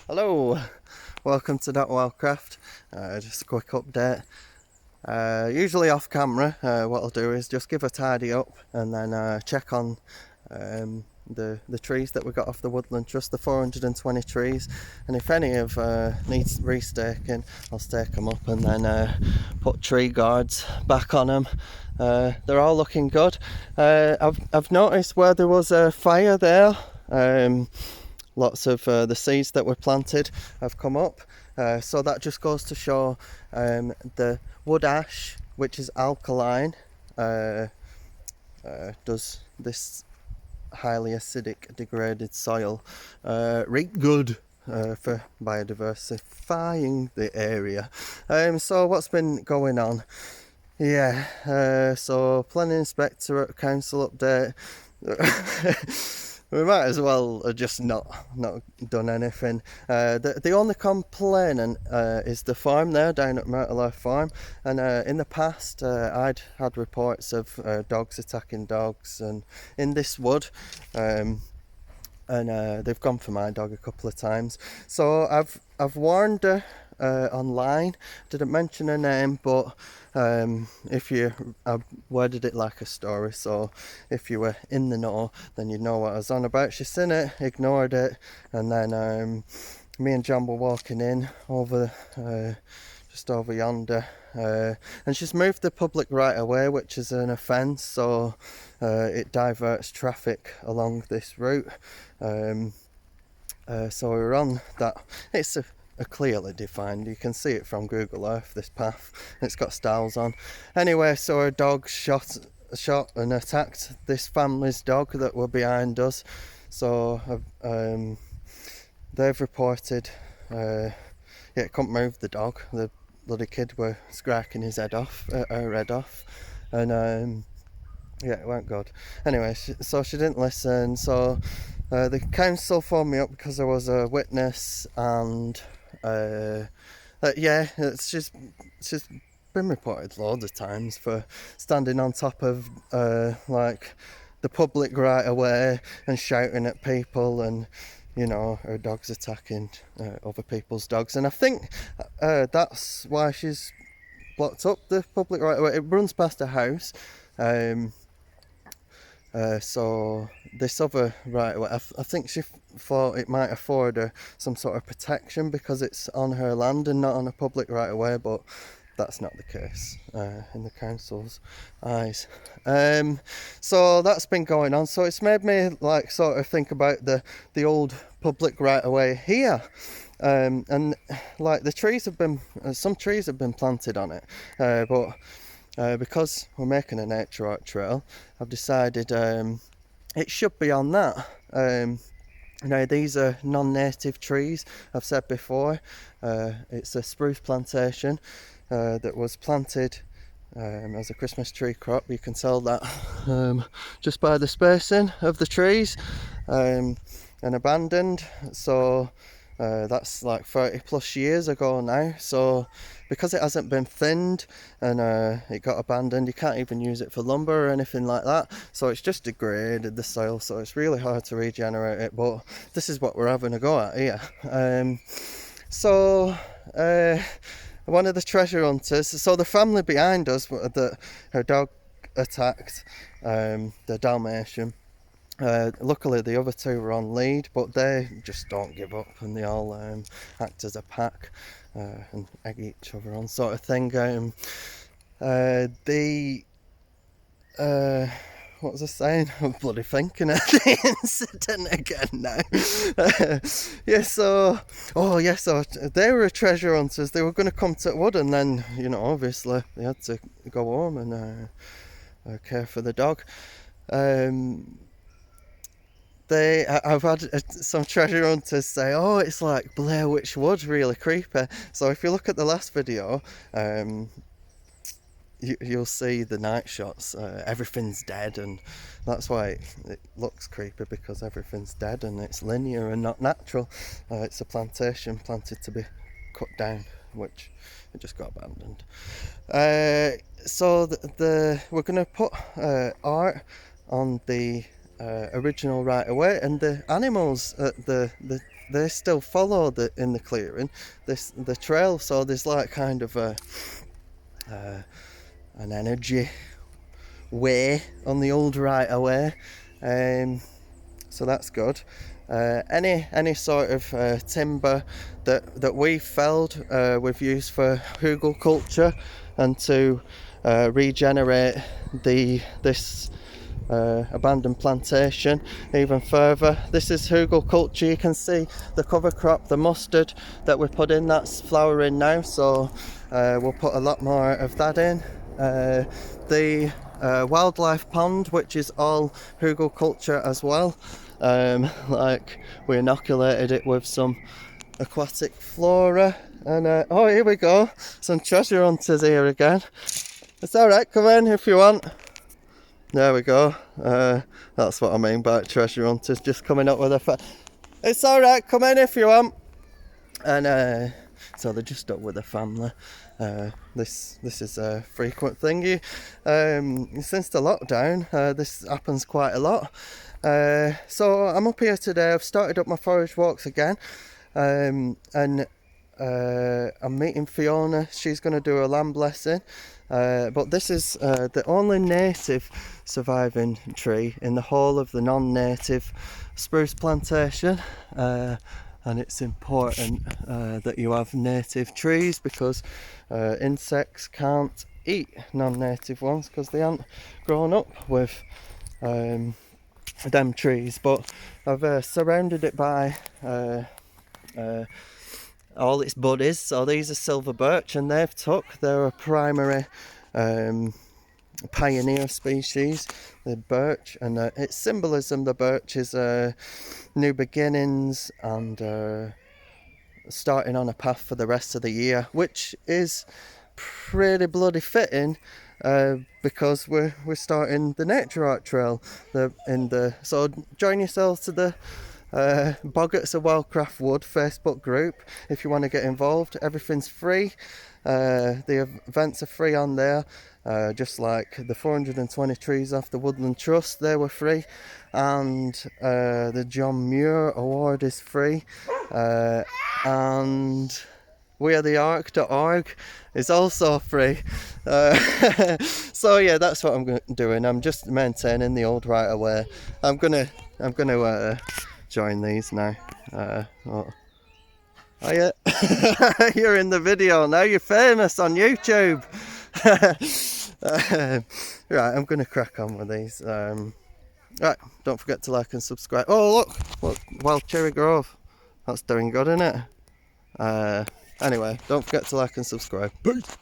Hello, welcome to Wildcraft. Just a quick update. Usually off camera, what I'll do is just give a tidy up and then check on the trees that we got off the Woodland Trust, the 420 trees, and if any of needs restaking, I'll stake them up and then put tree guards back on them. They're all looking good. I've noticed where there was a fire there. Lots of the seeds that were planted have come up, so that just goes to show the wood ash, which is alkaline, does this highly acidic degraded soil right good for biodiversifying the area. So what's been going on? So planning inspectorate, council update. We might as well have just not done anything. The only complainant is the farm there down at Myrtle Farm, and in the past I'd had reports of dogs attacking dogs and in this wood, and they've gone for my dog a couple of times. So I've warned her online. Didn't mention her name, but if you worded it like a story, so if you were in the know, then you'd know what I was on about. She's seen it, ignored it, and then me and John were walking in over just over yonder, and she's moved the public right away, which is an offence, so it diverts traffic along this route. So we're on that. It's a clearly defined, you can see it from Google Earth, this path. It's got stiles on. Anyway, so a dog shot and attacked this family's dog that were behind us. So they've reported couldn't move the dog. The bloody kid were scratching his head off, her head off, and it weren't good. Anyway, so she didn't listen, so the council phoned me up because there was a witness, and she's been reported loads of times for standing on top of like the public right away and shouting at people, and you know, her dog's attacking other people's dogs, and I think that's why she's blocked up the public right away. It runs past her house. So this other right away, I think she thought it might afford her some sort of protection because it's on her land and not on a public right away, but that's not the case in the council's eyes. So that's been going on, so it's made me like sort of think about the old public right away here, and like the trees have been, some trees have been planted on it, but because we're making a nature art trail, I've decided it should be on that. Now these are non-native trees, I've said before. It's a spruce plantation that was planted as a Christmas tree crop. You can tell that just by the spacing of the trees, and abandoned. So that's like 30 plus years ago now. So because it hasn't been thinned and it got abandoned, you can't even use it for lumber or anything like that, so it's just degraded the soil, so it's really hard to regenerate it. But this is what we're having a go at here. One of the treasure hunters, so the family behind us that her dog attacked, the Dalmatian, luckily the other two were on lead, but they just don't give up, and they all act as a pack and egg each other on, sort of thing. What was I saying? I'm bloody thinking of the incident again now. So they were treasure hunters. They were going to come to Wood, and then, you know, obviously they had to go home and care for the dog. I've had some treasure hunters say, oh, it's like Blair Witch Wood, really creepy. So if you look at the last video, you'll see the night shots. Everything's dead, and that's why it looks creepy, because everything's dead and it's linear and not natural. It's a plantation planted to be cut down, which it just got abandoned. So we're going to put art on the original right away, and the animals at the they still follow in the clearing the trail, so there's like kind of an energy way on the old right away, so that's good. Any sort of timber that we've felled, we've used for hugelkultur and to regenerate this abandoned plantation even further. This is hugelkultur. You can see the cover crop, the mustard that we put in, that's flowering now, so we'll put a lot more of that in. The wildlife pond, which is all hugelkultur as well, like we inoculated it with some aquatic flora, and oh, here we go, some treasure hunters here again. It's alright, come in if you want. There we go. That's what I mean by treasure hunters, just coming up with it's alright, come in if you want. And so they're just up with the family. This is a frequent thingy. Since the lockdown, this happens quite a lot. So I'm up here today. I've started up my forage walks again, and I'm meeting Fiona. She's going to do a lamb blessing. But this is the only native surviving tree in the whole of the non-native spruce plantation, and it's important that you have native trees, because insects can't eat non-native ones because they aren't grown up with them trees. But I've surrounded it by all its buddies. So these are silver birch, and they're a primary pioneer species, the birch, and its symbolism, the birch is new beginnings and starting on a path for the rest of the year, which is pretty bloody fitting, because we're starting the nature art trail. So join yourself to the Boggarts of Wildcraft Wood Facebook group if you want to get involved. Everything's free. The events are free on there, just like the 420 trees off the Woodland Trust, they were free, and the John Muir award is free, and wearetheark.org is also free. So yeah, that's what I'm doing. I'm just maintaining the old right away. I'm gonna join these now. Oh yeah. You're in the video now, you're famous on YouTube. Right, I'm gonna crack on with these. Right, don't forget to like and subscribe. Oh look, Wild Cherry Grove, that's doing good, isn't it? Anyway, don't forget to like and subscribe. Peace.